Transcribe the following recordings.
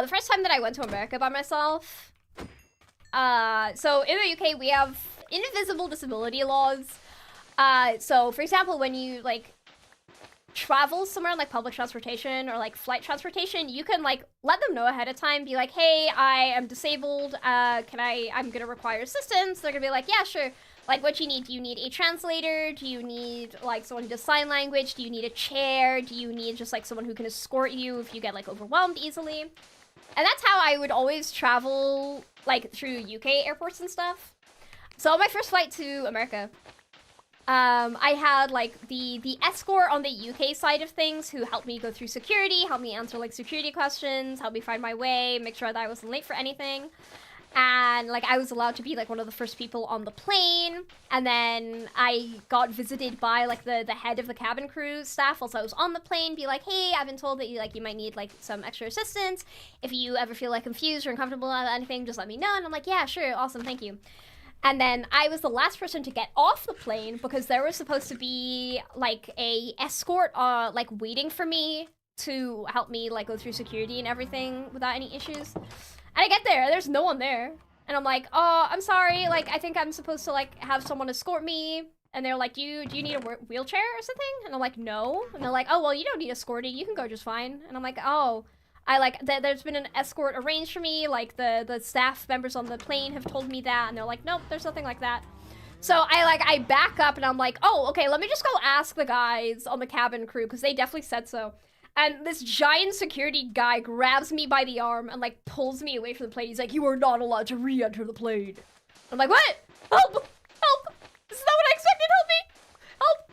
The first time that I went to America by myself, so in the UK we have invisible disability laws. So for example, when you like travel somewhere on like public transportation or like flight transportation, you can like let them know ahead of time, be like, hey, I am disabled, I'm gonna require assistance. They're gonna be like, yeah, sure. Like, what you need? Do you need a translator? Do you need like someone who does sign language? Do you need a chair? Do you need just like someone who can escort you if you get like overwhelmed easily? And that's how I would always travel like through UK airports and stuff. So on my first flight to America, I had like the escort on the UK side of things who helped me go through security, helped me answer like security questions, helped me find my way, make sure that I wasn't late for anything. And like I was allowed to be like one of the first people on the plane, and then I got visited by like the head of the cabin crew staff whilst I was on the plane, be like, hey, I've been told that you might need like some extra assistance. If you ever feel like confused or uncomfortable about anything, just let me know. And I'm like, yeah, sure, awesome, thank you. And then I was the last person to get off the plane because there was supposed to be like a escort like waiting for me to help me like go through security and everything without any issues. And I get there, there's no one there. And I'm like, oh, I'm sorry, like, I think I'm supposed to, like, have someone escort me. And they're like, do you need a wheelchair or something? And I'm like, no. And they're like, oh, well, you don't need escorting, you can go just fine. And I'm like, oh, there's been an escort arranged for me, like, the staff members on the plane have told me that, and they're like, nope, there's nothing like that. So I back up, and I'm like, oh, okay, let me just go ask the guys on the cabin crew, because they definitely said so. And this giant security guy grabs me by the arm and like pulls me away from the plane. He's like, you are not allowed to re-enter the plane. I'm like, what? Help! Help! This is not what I expected! Help me! Help!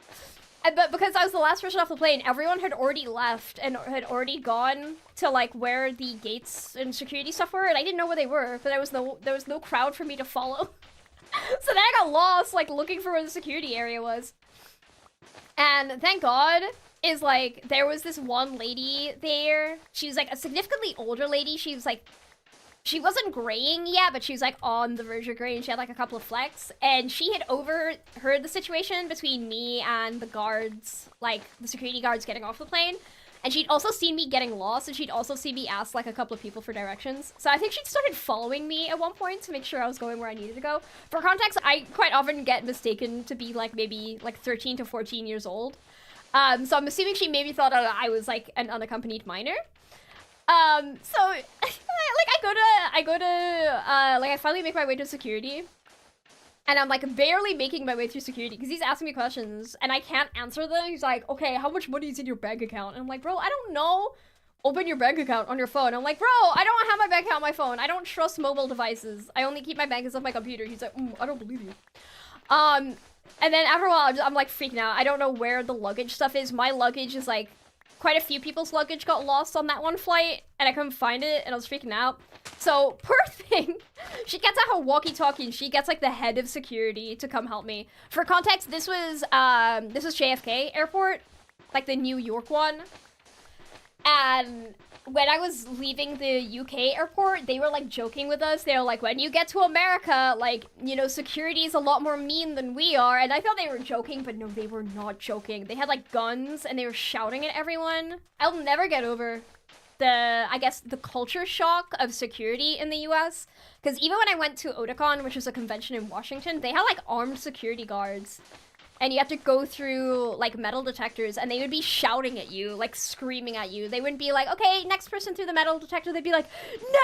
And, but because I was the last person off the plane, everyone had already left and had already gone to like where the gates and security stuff were, and I didn't know where they were, but there was no crowd for me to follow. So then I got lost like looking for where the security area was. And thank God, is like, there was this one lady there. She was like a significantly older lady. She was like, she wasn't graying yet, but she was like on the verge of gray, and she had like a couple of flecks. And she had overheard the situation between me and the guards, like the security guards getting off the plane. And she'd also seen me getting lost, and she'd also seen me ask like a couple of people for directions. So I think she'd started following me at one point to make sure I was going where I needed to go. For context, I quite often get mistaken to be like maybe like 13 to 14 years old. So I'm assuming she maybe thought I was like an unaccompanied minor. So like I finally make my way to security, and I'm like barely making my way through security because he's asking me questions and I can't answer them. He's like, okay, how much money is in your bank account? And I'm like, bro, I don't know. Open your bank account on your phone. I'm like, bro, I don't have my bank account on my phone. I don't trust mobile devices. I only keep my bank accounts on my computer. He's like, I don't believe you. And then after a while, I'm like freaking out. I don't know where the luggage stuff is. My luggage is like, quite a few people's luggage got lost on that one flight, and I couldn't find it, and I was freaking out. So, poor thing, she gets out her walkie-talkie, and she gets like the head of security to come help me. For context, this was JFK Airport, like the New York one. And when I was leaving the UK airport, they were like joking with us. They were like, when you get to America, like, you know, security is a lot more mean than we are. And I thought they were joking, but no, they were not joking. They had like guns and they were shouting at everyone. I'll never get over I guess the culture shock of security in the US. Because even when I went to Otakon, which is a convention in Washington, they had like armed security guards. And you have to go through, like, metal detectors, and they would be shouting at you, like, screaming at you. They wouldn't be like, okay, next person through the metal detector. They'd be like,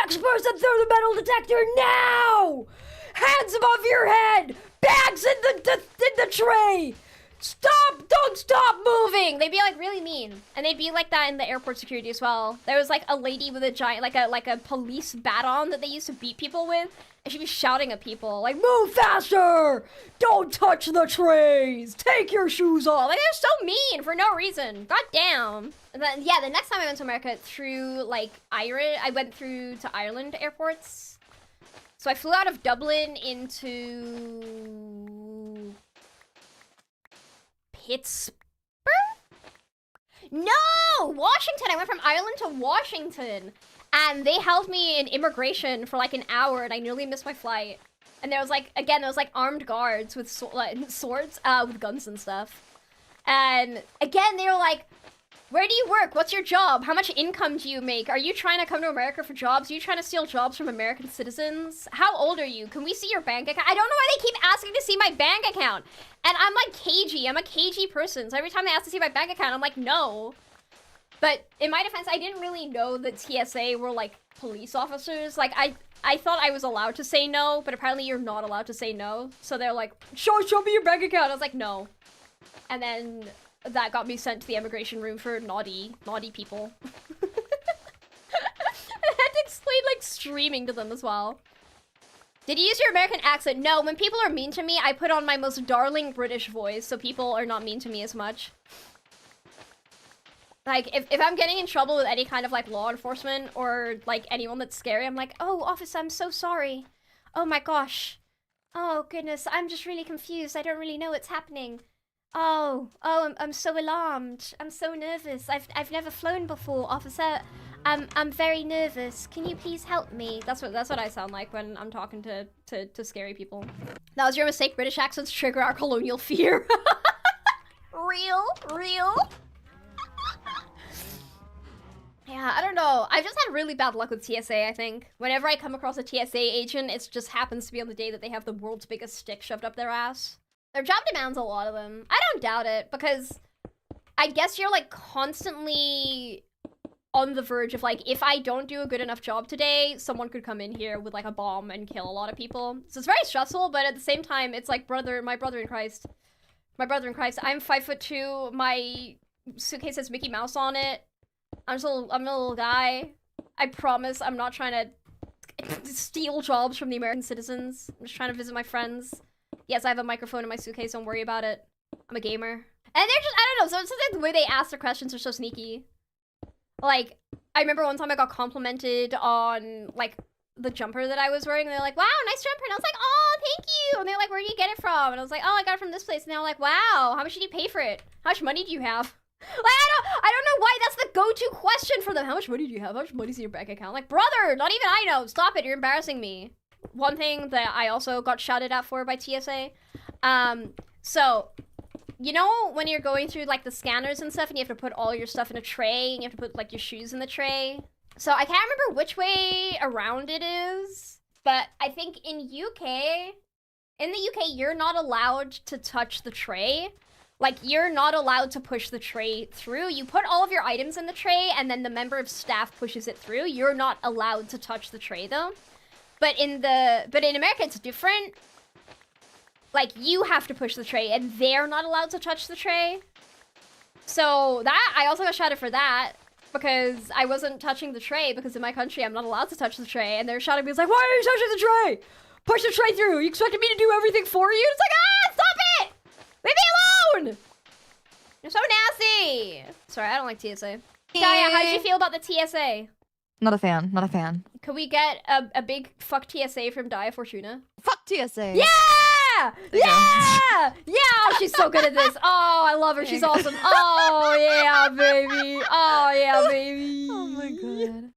next person through the metal detector now! Hands above your head! Bags in the tray! Stop! Don't stop moving! They'd be, like, really mean. And they'd be like that in the airport security as well. There was, like, a lady with a giant, like a police baton that they used to beat people with. And she'd be shouting at people, like, move faster! Don't touch the trays! Take your shoes off! Like, they're so mean for no reason. God damn. And then, yeah, the next time I went to America through, like, I went through to Ireland airports. So I flew out of Dublin into Pittsburgh? No! Washington! I went from Ireland to Washington. And they held me in immigration for like an hour, and I nearly missed my flight. And there was like, again, there was like armed guards with swords, with guns and stuff. And again, they were like, Where do you work? What's your job? How much income do you make? Are you trying to come to America for jobs? Are you trying to steal jobs from American citizens? How old are you? Can we see your bank account? I don't know why they keep asking to see my bank account. And I'm like cagey. I'm a cagey person. So every time they ask to see my bank account, I'm like, no. But in my defense, I didn't really know that TSA were like police officers. Like I thought I was allowed to say no, but apparently you're not allowed to say no. So they're like, show me your bank account. I was like, no. And then that got me sent to the immigration room for naughty people. I had to explain like streaming to them as well. Did you use your American accent? No, when people are mean to me, I put on my most darling British voice so people are not mean to me as much. Like, if I'm getting in trouble with any kind of, like, law enforcement or, like, anyone that's scary, I'm like, oh, officer, I'm so sorry. Oh, my gosh. Oh, goodness, I'm just really confused. I don't really know what's happening. Oh, I'm so alarmed. I'm so nervous. I've never flown before, officer. I'm very nervous. Can you please help me? That's what I sound like when I'm talking to scary people. That was your mistake. British accents trigger our colonial fear. Real. Yeah, I don't know. I've just had really bad luck with TSA, I think. Whenever I come across a TSA agent, it just happens to be on the day that they have the world's biggest stick shoved up their ass. Their job demands a lot of them. I don't doubt it, because I guess you're, like, constantly on the verge of, like, if I don't do a good enough job today, someone could come in here with, like, a bomb and kill a lot of people. So it's very stressful, but at the same time, it's like my brother in Christ. My brother in Christ. I'm 5'2". My suitcase has Mickey Mouse on it. I'm a little guy. I promise I'm not trying to steal jobs from the American citizens. I'm just trying to visit my friends. Yes, I have a microphone in my suitcase, don't worry about it. I'm a gamer. And they're just, I don't know, so the way they ask their questions are so sneaky. Like, I remember one time I got complimented on, like, the jumper that I was wearing, and they're like, wow, nice jumper, and I was like, oh, thank you, and they're like, where do you get it from? And I was like, oh, I got it from this place, and they're like, wow, how much did you pay for it? How much money do you have? Like, I don't know why that's the go-to question for them. How much money do you have? How much money's in your bank account? Like, brother, not even I know. Stop it, you're embarrassing me. One thing that I also got shouted at for by TSA, so, you know when you're going through, like, the scanners and stuff, and you have to put all your stuff in a tray, and you have to put, like, your shoes in the tray? So, I can't remember which way around it is, but I think in the UK, you're not allowed to touch the tray. Like, you're not allowed to push the tray through. You put all of your items in the tray, and then the member of staff pushes it through. You're not allowed to touch the tray, though. But in America, it's different. Like, you have to push the tray, and they're not allowed to touch the tray. So, I also got shouted for that, because I wasn't touching the tray, because in my country, I'm not allowed to touch the tray. And they're shouting at me, it's like, why are you touching the tray? Push the tray through. You expected me to do everything for you? It's like, stop it! Leave me alone! You're so nasty! Sorry, I don't like TSA. Daya, how did you feel about the TSA? Not a fan. Not a fan. Could we get a big fuck TSA from Daya Fortuna? Fuck TSA! Yeah! Yeah! Yeah! Oh, she's so good at this. Oh, I love her. She's awesome. Oh, yeah, baby. Oh, yeah, baby. Oh my god.